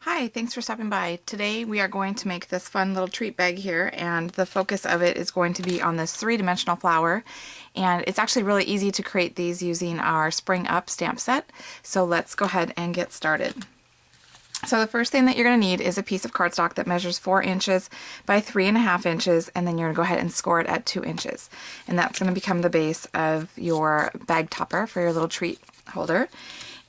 Hi, thanks for stopping by. Today we are going to make this fun little treat bag here, and the focus of it is going to be on this three-dimensional flower. And it's actually really easy to create these using our Spring Up stamp set. So let's go ahead and get started. So the first thing that you're going to need is a piece of cardstock that measures 4 inches by 3.5 inches, and then you're going to go ahead and score it at 2 inches. And that's going to become the base of your bag topper for your little treat holder.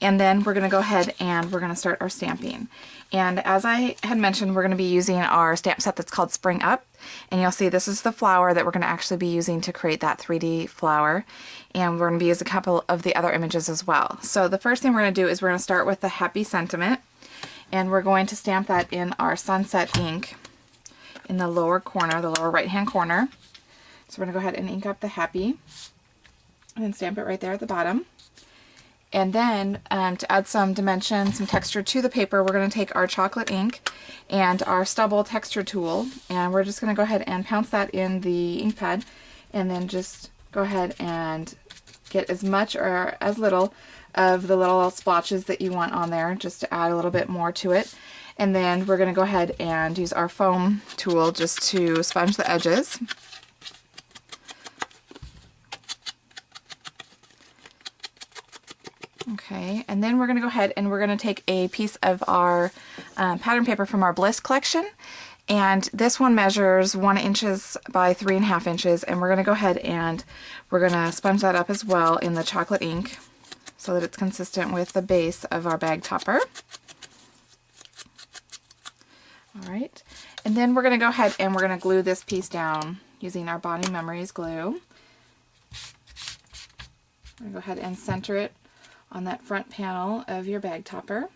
And then we're going to go ahead and we're going to start our stamping. And as I had mentioned, we're going to be using our stamp set that's called Spring Up. And you'll see this is the flower that we're going to actually be using to create that 3D flower. And we're going to be using a couple of the other images as well. So the first thing we're going to do is we're going to start with the Happy Sentiment. And we're going to stamp that in our Sunset ink in the lower corner, the lower right hand corner. So we're going to go ahead and ink up the Happy and then stamp it right there at the bottom. And then to add some dimension, some texture to the paper, we're going to take our chocolate ink and our stubble texture tool, and we're just going to go ahead and pounce that in the ink pad, and then just go ahead and get as much or as little of the little splotches that you want on there, just to add a little bit more to it. And then we're going to go ahead and use our foam tool just to sponge the edges. Okay, and then we're going to go ahead and we're going to take a piece of our pattern paper from our Bliss collection, and this one measures 1 inches by 3.5 inches, and we're going to go ahead and we're going to sponge that up as well in the chocolate ink so that it's consistent with the base of our bag topper. Alright, and then we're going to go ahead and we're going to glue this piece down using our Bonnie Memories glue. I'm going to go ahead and center it on that front panel of your bag topper,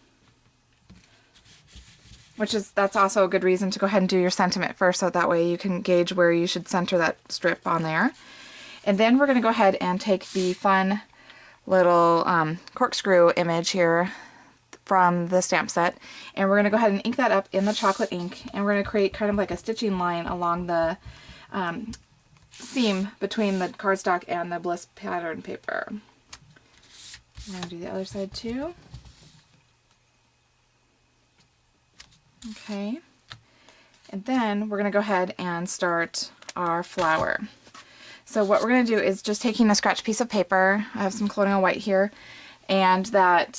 that's also a good reason to go ahead and do your sentiment first, so that way you can gauge where you should center that strip on there. And then we're going to go ahead and take the fun little corkscrew image here from the stamp set, and we're going to go ahead and ink that up in the chocolate ink, and we're going to create kind of like a stitching line along the seam between the cardstock and the Bliss pattern paper. I'm going to do the other side too. Okay, and then we're going to go ahead and start our flower. So what we're going to do is just taking a scratch piece of paper, I have some Colonial White here, and that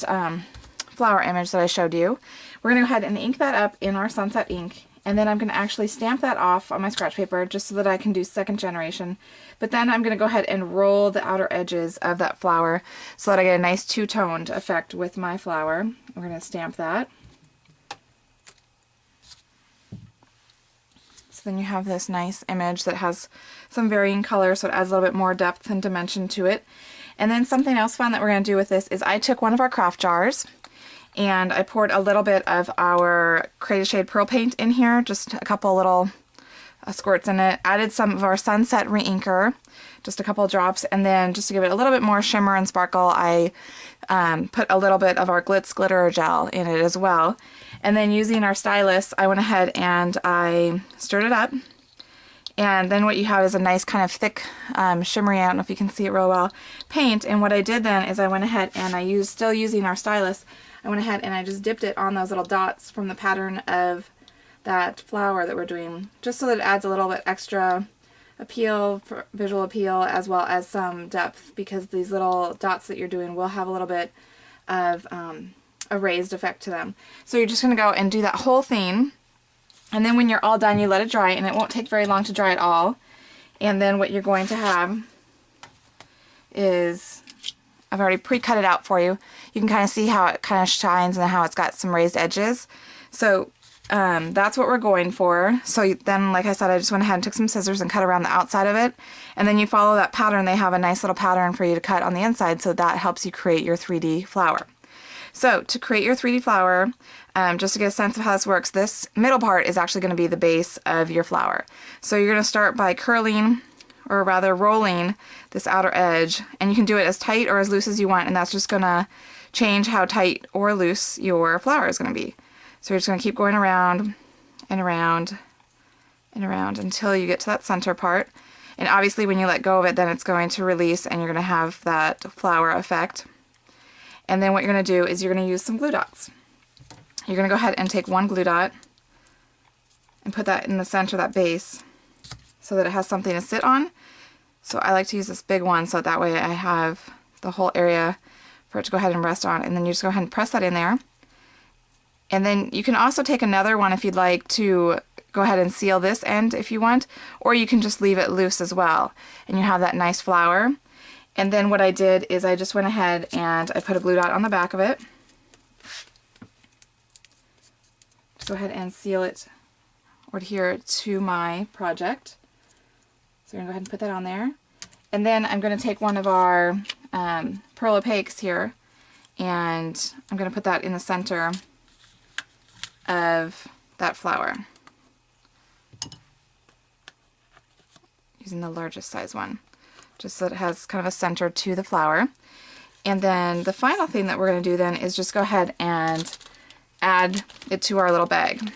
flower image that I showed you. We're going to go ahead and ink that up in our Sunset ink, and then I'm going to actually stamp that off on my scratch paper just so that I can do second generation. But then I'm going to go ahead and roll the outer edges of that flower so that I get a nice two-toned effect with my flower. We're going to stamp that. So then you have this nice image that has some varying colors, so it adds a little bit more depth and dimension to it. And then something else fun that we're going to do with this is I took one of our craft jars and I poured a little bit of our Create a Shade Pearl paint in here, just a couple little squirts in it, added some of our Sunset Reinker, just a couple drops, and then just to give it a little bit more shimmer and sparkle, I put a little bit of our Glitz Glitter Gel in it as well. And then using our stylus, I went ahead and I stirred it up. And then what you have is a nice kind of thick, shimmery, I don't know if you can see it real well, paint. And what I did then is I went ahead and I used, still using our stylus, I went ahead and I just dipped it on those little dots from the pattern of that flower that we're doing, just so that it adds a little bit extra appeal, for visual appeal, as well as some depth, because these little dots that you're doing will have a little bit of a raised effect to them. So you're just going to go and do that whole thing, and then when you're all done, you let it dry, and it won't take very long to dry at all. And then what you're going to have is, I've already pre-cut it out for you. You can kind of see how it kind of shines and how it's got some raised edges. So that's what we're going for. So then, like I said, I just went ahead and took some scissors and cut around the outside of it. And then you follow that pattern. They have a nice little pattern for you to cut on the inside, so that helps you create your 3D flower. So to create your 3D flower, just to get a sense of how this works, this middle part is actually going to be the base of your flower. So you're going to start by curling, or rather rolling, this outer edge, and you can do it as tight or as loose as you want, and that's just going to change how tight or loose your flower is going to be. So you're just going to keep going around and around and around until you get to that center part. And obviously when you let go of it, then it's going to release and you're going to have that flower effect. And then what you're going to do is you're going to use some glue dots. you're going to go ahead and take one glue dot and put that in the center of that base so that it has something to sit on. So I like to use this big one so that way I have the whole area for it to go ahead and rest on. And then you just go ahead and press that in there. And then you can also take another one if you'd like to go ahead and seal this end if you want, or you can just leave it loose as well. And you have that nice flower. And then what I did is I just went ahead and I put a glue dot on the back of it. Just go ahead and seal it or adhere to my project. So we're going to go ahead and put that on there. And then I'm going to take one of our pearl opaques here, and I'm going to put that in the center of that flower, using the largest size one, just so that it has kind of a center to the flower. And then the final thing that we're going to do then is just go ahead and add it to our little bag.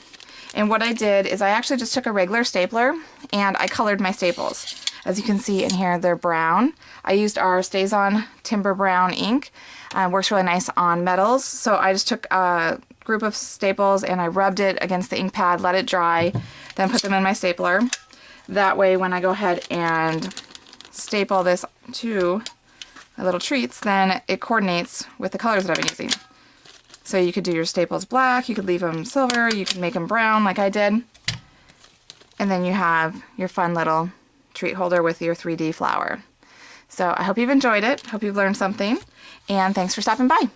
And what I did is I actually just took a regular stapler and I colored my staples. As you can see in here, they're brown. I used our Stays On Timber Brown ink. Works really nice on metals. So I just took a group of staples and I rubbed it against the ink pad, let it dry, then put them in my stapler. That way when I go ahead and staple this to my little treats, then it coordinates with the colors that I've been using. So you could do your staples black, you could leave them silver, you could make them brown like I did. And then you have your fun little treat holder with your 3D flower. So I hope you've enjoyed it, hope you've learned something, and thanks for stopping by.